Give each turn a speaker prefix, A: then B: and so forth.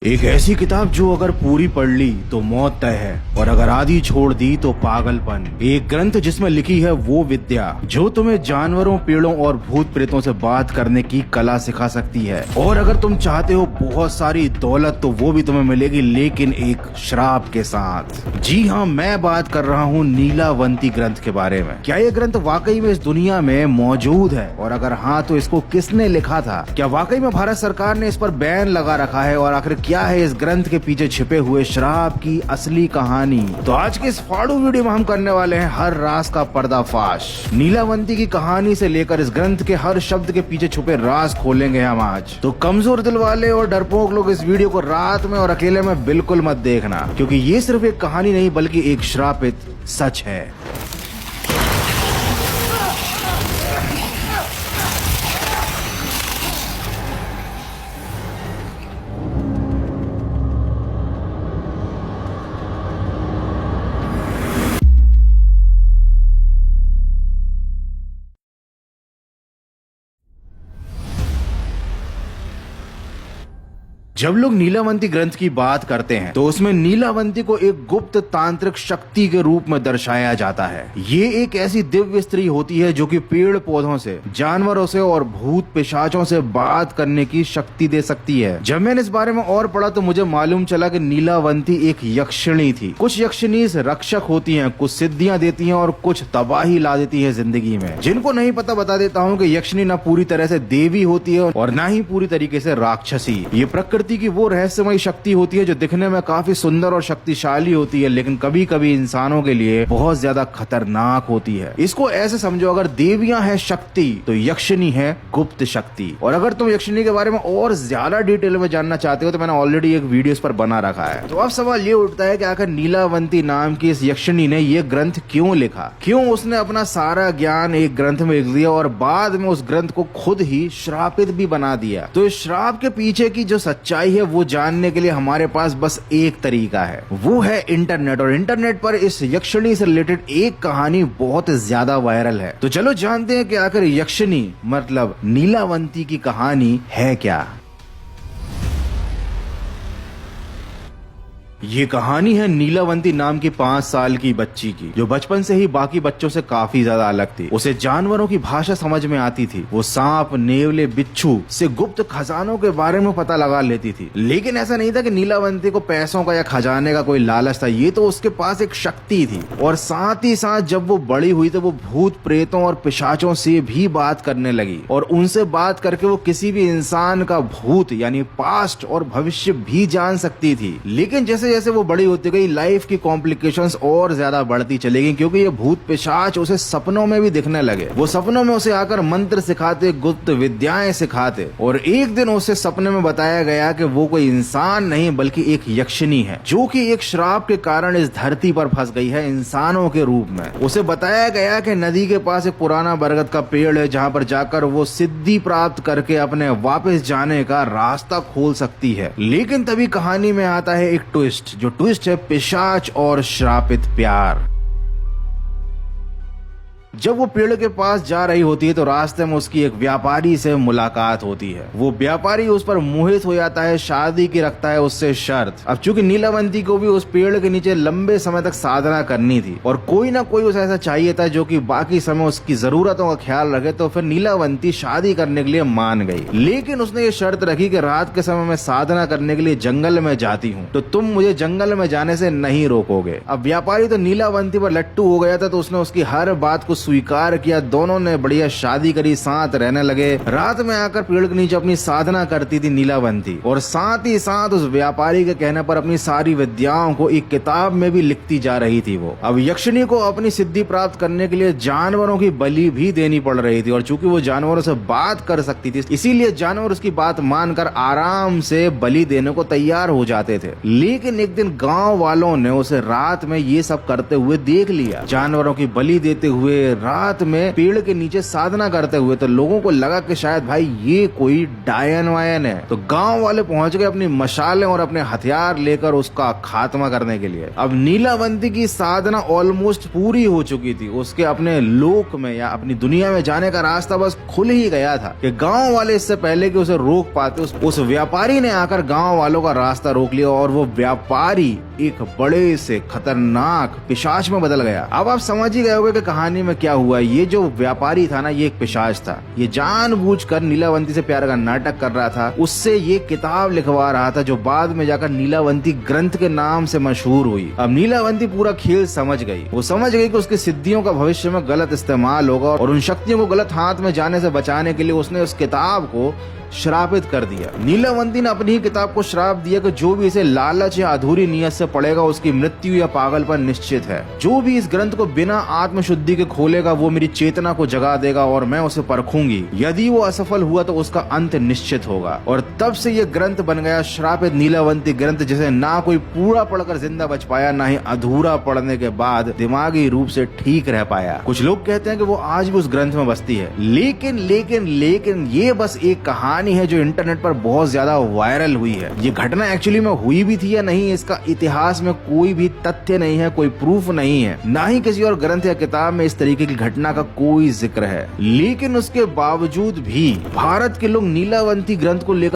A: एक ऐसी किताब जो अगर पूरी पढ़ ली तो मौत तय है और अगर आधी छोड़ दी तो पागलपन। एक ग्रंथ जिसमें लिखी है वो विद्या जो तुम्हें जानवरों, पेड़ों और भूत प्रेतों से बात करने की कला सिखा सकती है। और अगर तुम चाहते हो बहुत सारी दौलत तो वो भी तुम्हें मिलेगी, लेकिन एक श्राप के साथ। जी हाँ, मैं बात कर रहा हूँ नीलावंती ग्रंथ के बारे में। क्या ये ग्रंथ वाकई में इस दुनिया में मौजूद है, और अगर हाँ तो इसको किसने लिखा था? क्या वाकई में भारत सरकार ने इस पर बैन लगा रखा है? और आखिर क्या है इस ग्रंथ के पीछे छिपे हुए श्राप की असली कहानी? तो आज के इस फाड़ू वीडियो में हम करने वाले हैं हर राज का पर्दाफाश। नीलावंती की कहानी से लेकर इस ग्रंथ के हर शब्द के पीछे छुपे राज खोलेंगे हम आज। तो कमजोर दिल वाले और डरपोक लोग इस वीडियो को रात में और अकेले में बिल्कुल मत देखना, क्योंकि ये सिर्फ एक कहानी नहीं बल्कि एक श्रापित सच है। जब लोग नीलावंती ग्रंथ की बात करते हैं तो उसमें नीलावंती को एक गुप्त तांत्रिक शक्ति के रूप में दर्शाया जाता है। ये एक ऐसी दिव्य स्त्री होती है जो कि पेड़ पौधों से, जानवरों से और भूत पिशाचों से बात करने की शक्ति दे सकती है। जब मैंने इस बारे में और पढ़ा तो मुझे मालूम चला कि नीलावंती एक यक्षिणी थी। कुछ यक्षिणी रक्षक होती हैं, कुछ सिद्धियां देती हैं और कुछ तबाही ला देती है जिंदगी में। जिनको नहीं पता बता देता हूँ कि यक्षिणी न पूरी तरह से देवी होती है और न ही पूरी तरीके से राक्षसी। ये प्रकृति की वो रहस्यमयी शक्ति होती है जो दिखने में काफी सुंदर और शक्तिशाली होती है, लेकिन कभी कभी इंसानों के लिए बहुत ज्यादा खतरनाक होती है। इसको ऐसे समझो, अगर देवियां है शक्ति तो यक्षिणी है गुप्त शक्ति। और अगर तुम यक्षिणी के बारे में और ज्यादा डिटेल में जानना चाहते हो तो मैंने ऑलरेडी एक वीडियो इस पर बना रखा है। तो अब सवाल ये उठता है कि आखिर नीलावंती नाम की इस यक्षिणी ने ये ग्रंथ क्यों लिखा? क्यों उसने अपना सारा ज्ञान एक ग्रंथ में लिख दिया और बाद में उस ग्रंथ को खुद ही श्रापित भी बना दिया? तो इस श्राप के पीछे की जो सच्चाई है वो जानने के लिए हमारे पास बस एक तरीका है, वो है इंटरनेट। और इंटरनेट पर इस यक्षिणी से रिलेटेड एक कहानी बहुत ज्यादा वायरल है। तो चलो जानते हैं कि आखिर यक्षिणी मतलब नीलावंती की कहानी है क्या। ये कहानी है नीलावंती नाम की 5 साल की बच्ची की, जो बचपन से ही बाकी बच्चों से काफी ज्यादा अलग थी। उसे जानवरों की भाषा समझ में आती थी। वो सांप, नेवले, बिच्छू से गुप्त खजानों के बारे में पता लगा लेती थी। लेकिन ऐसा नहीं था कि नीलावंती को पैसों का या खजाने का कोई लालच था। ये तो उसके पास एक शक्ति थी। और साथ ही साथ जब वो बड़ी हुई तो वो भूत प्रेतों और पिशाचों से भी बात करने लगी, और उनसे बात करके वो किसी भी इंसान का भूत यानी पास्ट और भविष्य भी जान सकती थी। लेकिन जैसे जैसे वो बड़ी होती गई लाइफ की कॉम्प्लिकेशंस और ज्यादा बढ़ती चली गई, क्योंकि ये भूत पिशाच उसे सपनों में भी दिखने लगे। वो सपनों में उसे आकर मंत्र सिखाते, गुप्त विद्याएं सिखाते। और एक दिन उसे सपने में बताया गया कि वो कोई इंसान नहीं बल्कि एक यक्षिणी है, जो कि एक श्राप के कारण इस धरती पर फंस गई है इंसानों के रूप में। उसे बताया गया कि नदी के पास एक पुराना बरगद का पेड़ है, जहाँ पर जाकर वो सिद्धि प्राप्त करके अपने वापस जाने का रास्ता खोल सकती है। लेकिन तभी कहानी में आता है एक ट्विस्ट, जो ट्विस्ट है पिशाच और श्रापित प्यार। जब वो पेड़ के पास जा रही होती है तो रास्ते में उसकी एक व्यापारी से मुलाकात होती है। वो व्यापारी उस पर मोहित हो जाता है, शादी की रखता है उससे शर्त। अब चूंकि नीलावंती को भी उस पेड़ के नीचे लंबे समय तक साधना करनी थी और कोई ना कोई उसे ऐसा चाहिए था जो कि बाकी समय उसकी जरूरतों का ख्याल रखे, तो फिर नीलावंती शादी करने के लिए मान गई। लेकिन उसने ये शर्त रखी कि रात के समय में साधना करने के लिए जंगल में जाती हूँ तो तुम मुझे जंगल में जाने से नहीं रोकोगे। अब व्यापारी तो नीलावंती पर लट्टू हो गया था, तो उसने उसकी हर बात को स्वीकार किया। दोनों ने बढ़िया शादी करी, साथ रहने लगे। रात में आकर पेड़ के नीचे अपनी साधना करती थी नीलावंती, और साथ ही साथ उस व्यापारी के कहने पर अपनी सारी विद्याओं को एक किताब में भी लिखती जा रही थी वो। अब यक्षिणी को अपनी सिद्धि प्राप्त करने के लिए जानवरों की बलि भी देनी पड़ रही थी, और चूंकि वो जानवरों से बात कर सकती थी इसीलिए जानवर उसकी बात मानकर आराम से बलि देने को तैयार हो जाते थे। लेकिन एक दिन गाँव वालों ने उसे रात में ये सब करते हुए देख लिया। जानवरों की बलि देते हुए, रात में पेड़ के नीचे साधना करते हुए, तो लोगों को लगा कि शायद भाई ये कोई डायन वायन है। तो गांव वाले पहुंच गए अपनी मशालें और अपने हथियार लेकर उसका खात्मा करने के लिए। अब नीलावंती की साधना ऑलमोस्ट पूरी हो चुकी थी। उसके अपने लोक में या अपनी दुनिया में जाने का रास्ता बस खुल ही गया था कि गांव वाले इससे पहले कि उसे रोक पाते, उस व्यापारी ने आकर गांव वालों का रास्ता रोक लिया और वो व्यापारी एक बड़े से खतरनाक पिशाच में बदल गया। अब आप समझ ही गए होंगे कि कहानी में क्या हुआ। ये जो व्यापारी था ना, ये एक पिशाच था। ये जानबूझकर नीलावंती से प्यार का नाटक कर रहा था, उससे ये किताब लिखवा रहा था जो बाद में जाकर नीलावंती ग्रंथ के नाम से मशहूर हुई। अब नीलावंती पूरा खेल समझ गई। वो समझ गई कि उसकी सिद्धियों का भविष्य में गलत इस्तेमाल होगा और उन शक्तियों को गलत हाथ में जाने से बचाने के लिए उसने उस किताब को श्रापित कर दिया। नीलावंती ने अपनी ही किताब को श्राप दिया कि जो भी इसे लालच या अधूरी नियत से पढ़ेगा उसकी मृत्यु या पागलपन निश्चित है। जो भी इस ग्रंथ को बिना आत्मशुद्धि के खोलेगा वो मेरी चेतना को जगा देगा और मैं उसे परखूंगी। यदि वो असफल हुआ तो उसका अंत निश्चित होगा। और तब से ये ग्रंथ बन गया श्रापित नीलावंती ग्रंथ, जिसे ना कोई पूरा पढ़कर जिंदा बच पाया, ना ही अधूरा पढ़ने के बाद दिमागी रूप से ठीक रह पाया। कुछ लोग कहते हैं कि वो आज भी उस ग्रंथ में बसती है, लेकिन ये बस एक कहानी है जो इंटरनेट पर बहुत ज्यादा वायरल हुई है। ये घटना एक्चुअली में हुई भी थी या नहीं, इसका इतिहास में कोई भी तथ्य नहीं है, कोई प्रूफ नहीं है, ना ही किसी और ग्रंथ या किताब में इस तरीके की घटना का कोई जिक्र है। लेकिन उसके बावजूद भी भारत के लोग नीलावंती ग्रंथ को लेकर